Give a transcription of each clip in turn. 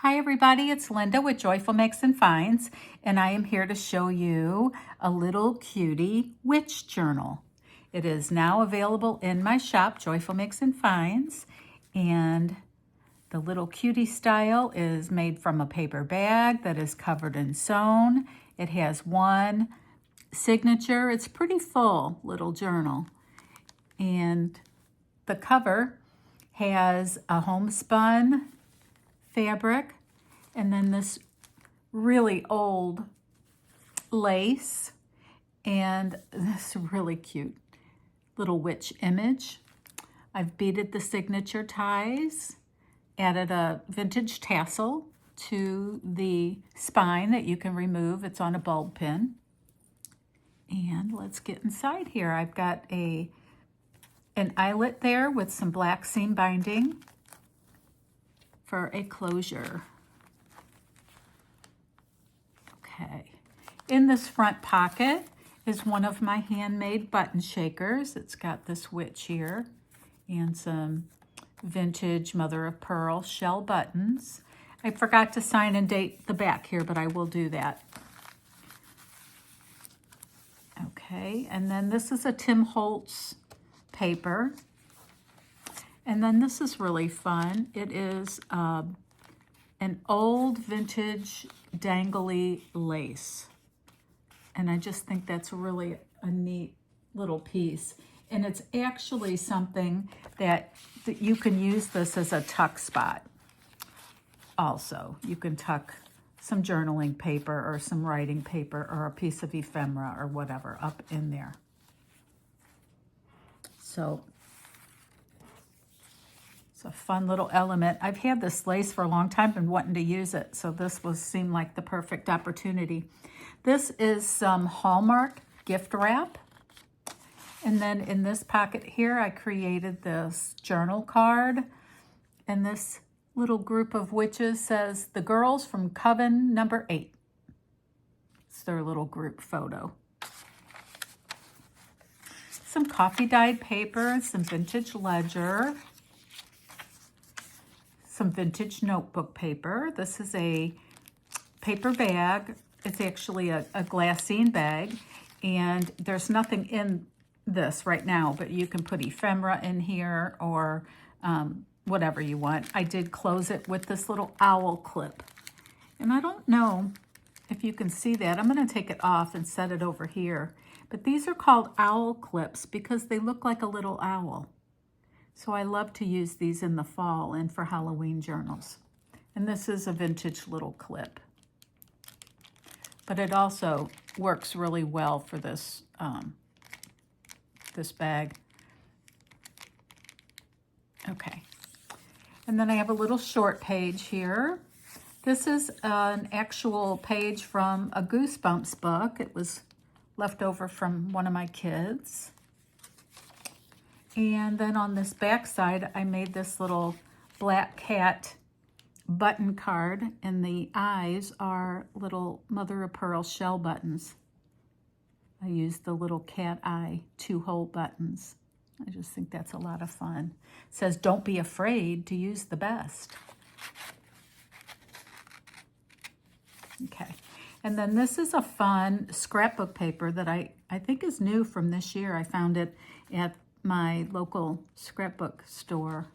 Hi everybody, it's Linda with Joyful Makes and Finds, and I am here to show you a little cutie witch journal. It is now available in my shop, Joyful Makes and Finds, and the little cutie style is made from a paper bag that is covered in sewn. It has one signature. It's pretty full little journal, and the cover has a homespun fabric and then this really old lace and this really cute little witch image. I've beaded the signature ties, added a vintage tassel to the spine that you can remove. It's on a bulb pin. And let's get inside here. I've got an eyelet there with some black seam binding for a closure. Okay. In this front pocket is one of my handmade button shakers. It's got this witch here and some vintage mother of pearl shell buttons. I forgot to sign and date the back here, but I will do that. Okay, and then this is a Tim Holtz paper. And then this is really fun. It is an old vintage dangly lace. And I just think that's really a neat little piece. And it's actually something that you can use this as a tuck spot. Also, you can tuck some journaling paper or some writing paper or a piece of ephemera or whatever up in there. So it's a fun little element. I've had this lace for a long time and wanting to use it, so this seemed like the perfect opportunity. This is some Hallmark gift wrap. And then in this pocket here, I created this journal card. And this little group of witches says, "The girls from Coven number 8. It's their little group photo. Some coffee dyed paper, some vintage ledger, some vintage notebook paper. This is a paper bag. It's actually a glassine bag, and there's nothing in this right now, but you can put ephemera in here or whatever you want. I did close it with this little owl clip, and I don't know if you can see that. I'm going to take it off and set it over here, but these are called owl clips because they look like a little owl. So I love to use these in the fall and for Halloween journals. And this is a vintage little clip. But it also works really well for this, this bag. Okay. And then I have a little short page here. This is an actual page from a Goosebumps book. It was left over from one of my kids. And then on this back side, I made this little black cat button card, and the eyes are little mother of pearl shell buttons. I used the little cat eye 2-hole buttons. I just think that's a lot of fun. It says, "Don't be afraid to use the best." Okay. And then this is a fun scrapbook paper that I think is new from this year. I found it at my local scrapbook store,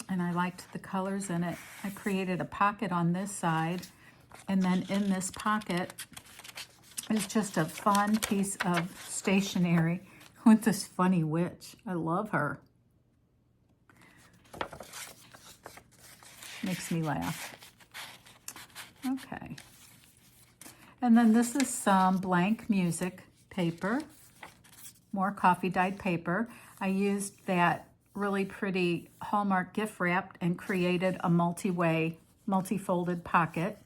and I liked the colors in it. I created a pocket on this side, and then in this pocket is just a fun piece of stationery with this funny witch. I love her. Makes me laugh. Okay. And then this is some blank music paper. More coffee dyed paper. I used that really pretty Hallmark gift wrap and created a multi-folded pocket.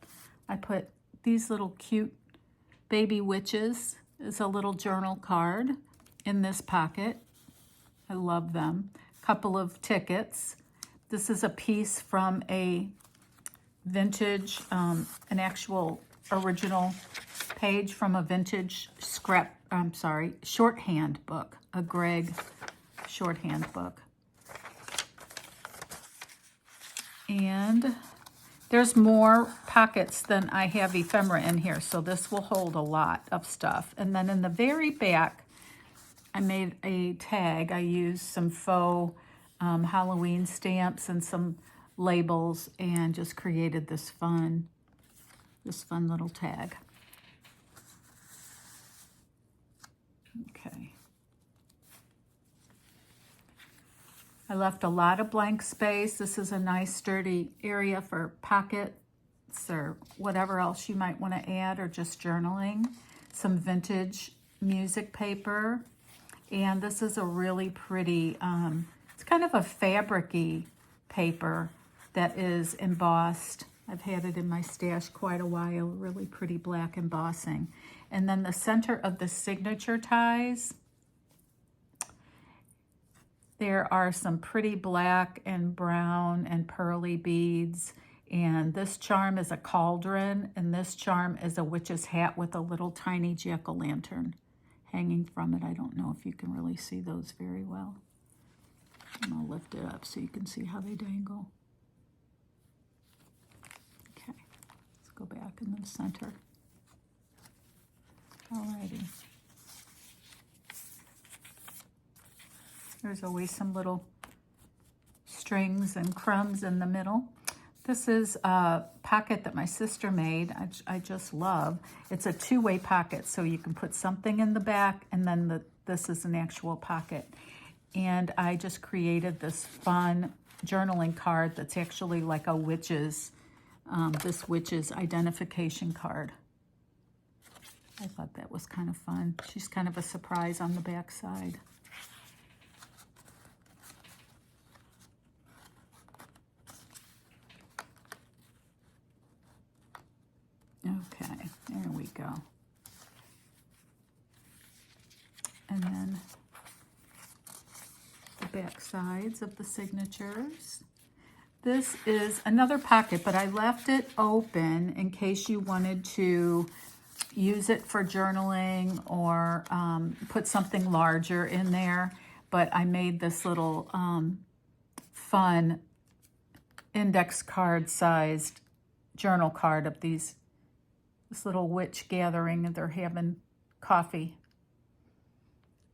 I put these little cute baby witches as a little journal card in this pocket. I love them. Couple of tickets. This is a piece from a vintage, an actual original page from a vintage shorthand book, a Greg shorthand book. And There's more pockets than I have ephemera in here, so this will hold a lot of stuff. And then in the very back, I made a tag. I used some faux Halloween stamps and some labels and just created this fun little tag. Okay. I left a lot of blank space. This is a nice sturdy area for pockets or whatever else you might want to add, or just journaling. Some vintage music paper. And this is a really pretty, it's kind of a fabric-y paper that is embossed. I've had it in my stash quite a while, really pretty black embossing. And then the center of the signature ties, there are some pretty black and brown and pearly beads. And this charm is a cauldron, and this charm is a witch's hat with a little tiny jack-o'-lantern hanging from it. I don't know if you can really see those very well. I'm going to lift it up so you can see how they dangle. Okay, let's go back in the center. Alrighty. There's always some little strings and crumbs in the middle. This is a pocket that my sister made. I just love. It's a two-way pocket, so you can put something in the back, and then this is an actual pocket. And I just created this fun journaling card that's actually like a witch's, this witch's identification card. I thought that was kind of fun. She's kind of a surprise on the back side. Okay, there we go. And then the back sides of the signatures. This is another pocket, but I left it open in case you wanted to use it for journaling or put something larger in there. But I made this little fun index card sized journal card of this little witch gathering, and they're having coffee.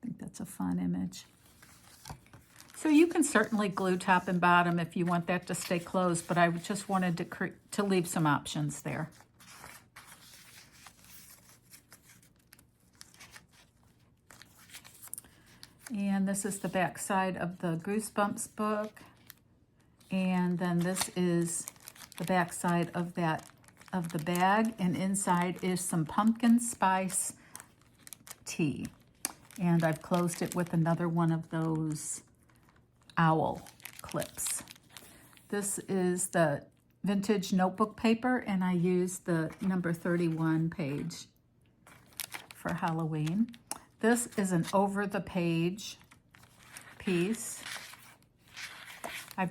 I think that's a fun image. So you can certainly glue top and bottom if you want that to stay closed, but I just wanted to leave some options there. And this is the back side of the Goosebumps book. And then this is the back side of the bag, and inside is some pumpkin spice tea. And I've closed it with another one of those owl clips. This is the vintage notebook paper, and I used the number 31 page for Halloween. This is an over the page piece. I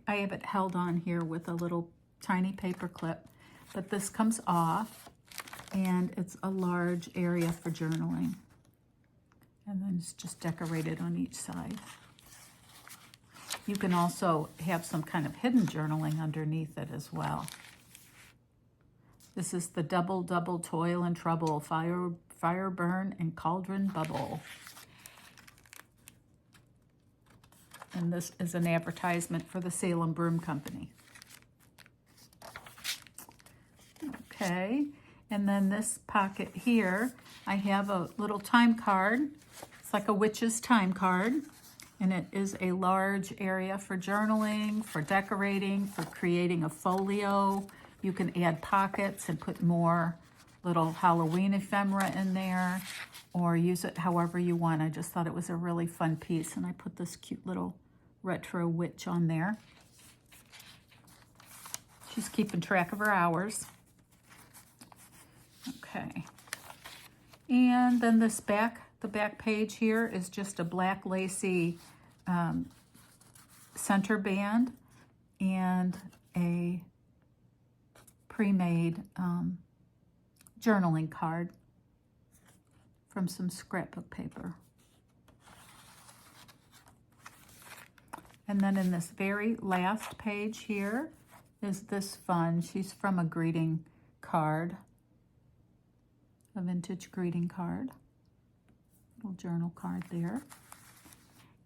have it held on here with a little tiny paper clip, but this comes off, and it's a large area for journaling. And then it's just decorated on each side. You can also have some kind of hidden journaling underneath it as well. This is the Double Toil and Trouble, Fire Burn and Cauldron Bubble. And this is an advertisement for the Salem Broom Company. Okay, and then this pocket here, I have a little time card. It's like a witch's time card, and it is a large area for journaling, for decorating, for creating a folio. You can add pockets and put more little Halloween ephemera in there, or use it however you want. I just thought it was a really fun piece, and I put this cute little retro witch on there. She's keeping track of her hours. Okay, and then the back page here is just a black lacy center band and a pre-made journaling card from some scrapbook paper. And then in this very last page here is this fun. She's from a greeting card, a vintage greeting card, little journal card there.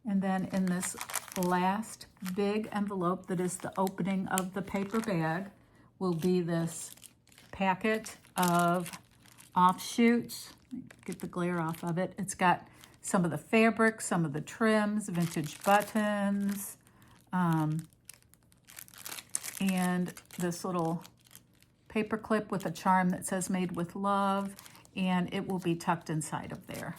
And then in this last big envelope that is the opening of the paper bag will be this packet of offshoots. Get the glare off of it. It's got some of the fabric, some of the trims, vintage buttons, and this little paper clip with a charm that says made with love, and it will be tucked inside of there.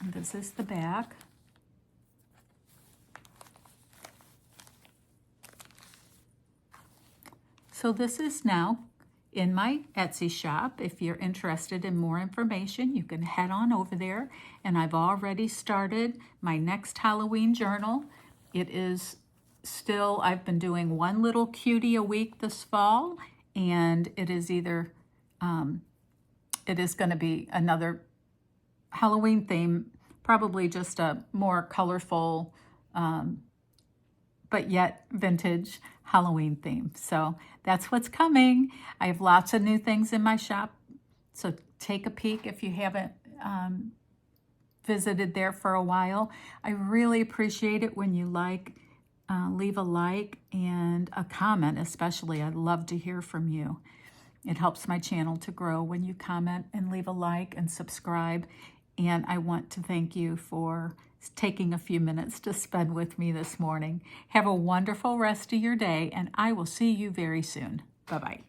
And this is the back. So this is now in my Etsy shop. If you're interested in more information, you can head on over there. And I've already started my next Halloween journal. It is still, I've been doing one little cutie a week this fall, and it is either, it is going to be another Halloween theme, probably just a more colorful, but yet vintage Halloween theme. So that's what's coming. I have lots of new things in my shop. So take a peek if you haven't visited there for a while. I really appreciate it when you leave a like and a comment especially. I'd love to hear from you. It helps my channel to grow when you comment and leave a like and subscribe. And I want to thank you for taking a few minutes to spend with me this morning. Have a wonderful rest of your day, and I will see you very soon. Bye-bye.